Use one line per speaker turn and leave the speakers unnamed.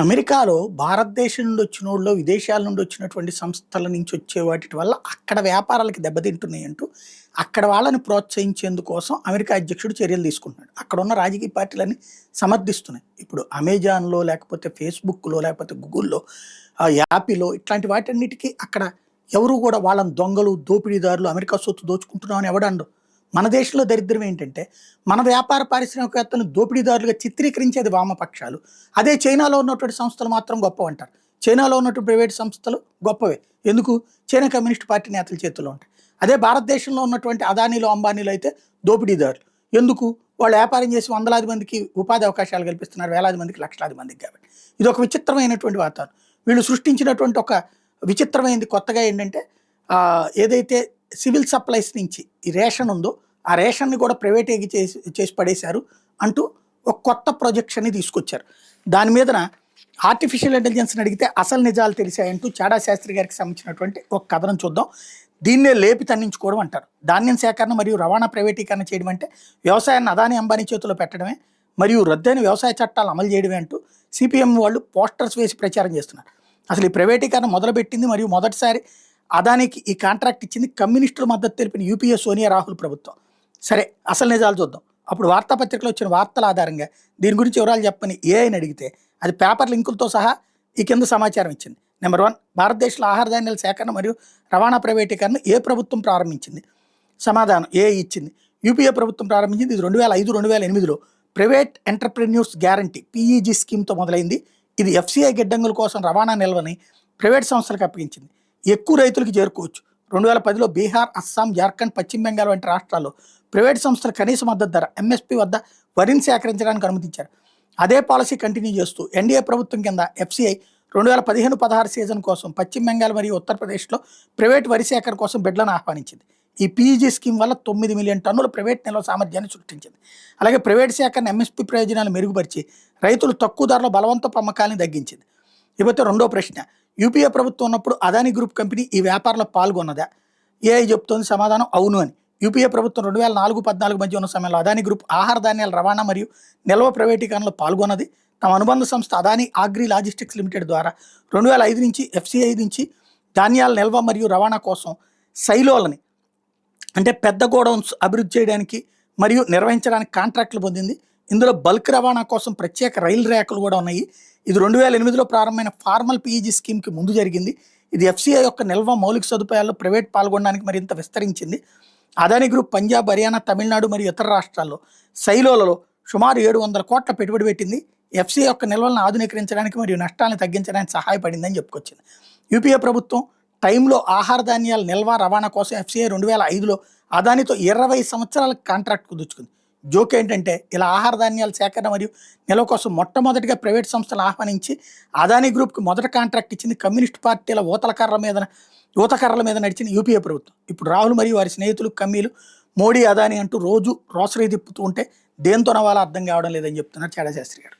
అమెరికాలో భారతదేశం నుండి వచ్చినోళ్ళు, విదేశాల నుండి వచ్చినటువంటి సంస్థల నుంచి వచ్చే వాటి వల్ల అక్కడ వ్యాపారాలకి దెబ్బతింటున్నాయంటూ, అక్కడ వాళ్ళని ప్రోత్సహించేందుకోసం అమెరికా అధ్యక్షుడు చర్యలు తీసుకుంటున్నాడు. అక్కడున్న రాజకీయ పార్టీలన్నీ సమర్థిస్తున్నాయి. ఇప్పుడు అమెజాన్‌లో, లేకపోతే ఫేస్‌బుక్‌లో, లేకపోతే గూగుల్‌లో, యాపిలో ఇట్లాంటి వాటన్నిటికి అక్కడ ఎవరు కూడా వాళ్ళని దొంగలు, దోపిడీదారులు, అమెరికా సొత్తు దోచుకుంటున్నామని ఎవడనడు. మన దేశంలో దరిద్రం ఏంటంటే, మన వ్యాపార పారిశ్రామికవేత్తలను దోపిడీదారులుగా చిత్రీకరించేది వామపక్షాలు. అదే చైనాలో ఉన్నటువంటి సంస్థలు మాత్రం గొప్పవంటారు. చైనాలో ఉన్నటువంటి ప్రైవేట్ సంస్థలు గొప్పవే. ఎందుకు? చైనా కమ్యూనిస్ట్ పార్టీ నేతల చేతుల్లో ఉంటాయి. అదే భారతదేశంలో ఉన్నటువంటి అదానీలు, అంబానీలు అయితే దోపిడీదారులు. ఎందుకు? వాళ్ళు వ్యాపారం చేసి వందలాది మందికి ఉపాధి అవకాశాలు కల్పిస్తున్నారు. వేలాది మందికి, లక్షలాది మందికి కాబట్టి. ఇదొక విచిత్రమైనటువంటి వాతావరణం. వీళ్ళు సృష్టించినటువంటి ఒక విచిత్రమైనది కొత్తగా ఏంటంటే, ఏదైతే సివిల్ సప్లైస్ నుంచి ఈ రేషన్ ఉందో, ఆ రేషన్ని కూడా ప్రైవేటైజ్ చేసి పడేశారు అంటూ ఒక కొత్త ప్రొజెక్షన్ని తీసుకొచ్చారు. దాని మీదన ఆర్టిఫిషియల్ ఇంటెలిజెన్స్ని అడిగితే అసలు నిజాలు తెలిసాయంటూ చాడా శాస్త్రి గారికి సంబంధించినటువంటి ఒక కథనం చూద్దాం. దీన్నే లేపి తన్నించుకోవడం అంటారు. ధాన్యం సేకరణ మరియు రవాణా ప్రైవేటీకరణ చేయడం అంటే వ్యవసాయాన్ని అదాని, అంబానీ చేతిలో పెట్టడమే మరియు రద్దయిన వ్యవసాయ చట్టాలు అమలు చేయడమే అంటూ సిపిఎం వాళ్ళు పోస్టర్స్ వేసి ప్రచారం చేస్తున్నారు. అసలు ఈ ప్రైవేటీకరణ మొదలుపెట్టింది మరియు మొదటిసారి అదానికి ఈ కాంట్రాక్ట్ ఇచ్చింది కమ్యూనిస్టుల మద్దతు తెలిపిన యూపీఏ సోనియా రాహుల్ ప్రభుత్వం. సరే, అసలు నిజాలు చూద్దాం. అప్పుడు వార్తాపత్రికలో వచ్చిన వార్తల ఆధారంగా దీని గురించి వివరాలు చెప్పని ఏఐని అడిగితే అది పేపర్ లింకులతో సహా ఈ కింద సమాచారం ఇచ్చింది. నెంబర్ 1, భారతదేశంలో ఆహార ధాన్యాల సేకరణ మరియు రవాణా ప్రైవేటీకరణ ఏ ప్రభుత్వం ప్రారంభించింది? సమాధానం ఏఐ ఇచ్చింది. యూపీఏ ప్రభుత్వం ప్రారంభించింది. ఇది 2005, 2008లో ప్రైవేట్ ఎంటర్‌ప్రెన్యూర్స్ గ్యారంటీ పీఈజీ స్కీమ్తో మొదలైంది. ఇది ఎఫ్సీఐ గిడ్డంగుల కోసం రవాణా నిల్వని ప్రైవేట్ సంస్థలకు అప్పగించింది. ఎక్కువ రైతులకు చేరుకోవచ్చు. 2010లో బీహార్, అస్సాం, జార్ఖండ్, పశ్చిమ బెంగాల్ వంటి రాష్ట్రాల్లో ప్రైవేట్ సంస్థలు కనీస మద్దతు ధర ఎంఎస్పీ వద్ద వరిని సేకరించడానికి అనుమతించారు. అదే పాలసీ కంటిన్యూ చేస్తూ ఎన్డీఏ ప్రభుత్వం కింద ఎఫ్సీఐ 2015-16 సీజన్ కోసం పశ్చిమ బెంగాల్ మరియు ఉత్తరప్రదేశ్లో ప్రైవేట్ వరి సేకరణ కోసం బిడ్లను ఆహ్వానించింది. ఈ పీఈజీ స్కీమ్ వల్ల 9 మిలియన్ టన్నుల ప్రైవేట్ నిల్వ సామర్థ్యాన్ని సృష్టించింది. అలాగే ప్రైవేట్ సేకరణ ఎంఎస్పీ ప్రయోజనాలు మెరుగుపరిచి రైతులు తక్కువ ధరలో బలవంతపు అమ్మకాలను తగ్గించింది. ఇకపోతే రెండో ప్రశ్న, యూపీఏ ప్రభుత్వం ఉన్నప్పుడు అదానీ గ్రూప్ కంపెనీ ఈ వ్యాపారంలో పాల్గొన్నదా? ఏఐ చెప్తోంది సమాధానం అవును అని. యూపీఏ ప్రభుత్వం 2004-14 మధ్య ఉన్న సమయంలో అదానీ గ్రూప్ ఆహార ధాన్యాల రవాణా మరియు నిల్వ ప్రైవేటీకరణలో పాల్గొన్నది. తమ అనుబంధ సంస్థ అదానీ ఆగ్రి లాజిస్టిక్స్ లిమిటెడ్ ద్వారా 2005 నుంచి ఎఫ్సీఐ నుంచి ధాన్యాల నిల్వ మరియు రవాణా కోసం సైలోలని, అంటే పెద్ద గోడౌన్స్ అభివృద్ధి చేయడానికి మరియు నిర్వహించడానికి కాంట్రాక్టులు పొందింది. ఇందులో బల్క్ రవాణా కోసం ప్రత్యేక రైలు రేఖలు కూడా ఉన్నాయి. ఇది 2008లో ప్రారంభమైన ఫార్మల్ పీఈజీ స్కీమ్కి ముందు జరిగింది. ఇది ఎఫ్సీఐ యొక్క నిల్వ మౌలిక సదుపాయాల్లో ప్రైవేట్ పాల్గొనడానికి మరింత విస్తరించింది. అదానీ గ్రూప్ పంజాబ్, హర్యానా, తమిళనాడు మరియు ఇతర రాష్ట్రాల్లో సైలోలలో సుమారు 700 కోట్ల పెట్టుబడి పెట్టింది. ఎఫ్సీఐ యొక్క నిల్వలను ఆధునీకరించడానికి మరియు నష్టాలను తగ్గించడానికి సహాయపడిందని చెప్పుకొచ్చింది. యూపీఏ ప్రభుత్వం టైంలో ఆహార ధాన్యాల నిల్వ రవాణా కోసం ఎఫ్సీఐ 2005లో అదానితో 20 సంవత్సరాల కాంట్రాక్ట్ కుదుర్చుకుంది. జోక్ ఏంటంటే, ఇలా ఆహార ధాన్యాల సేకరణ మరియు నిల్వ కోసం మొట్టమొదటిగా ప్రైవేట్ సంస్థలు ఆహ్వానించి అదానీ గ్రూప్కి మొదటి కాంట్రాక్ట్ ఇచ్చింది కమ్యూనిస్ట్ పార్టీల ఊతకర్రల మీద నడిచిన యూపీఏ ప్రభుత్వం. ఇప్పుడు రాహుల్ మరియు వారి స్నేహితులు కమ్మీలు మోడీ, అదానీ అంటూ రోజు రోసరీ తిప్పుతూ ఉంటే దేంతో నవాలో అర్థం కావడం లేదని చెప్తున్నారు చాడా శాస్త్రి గారు.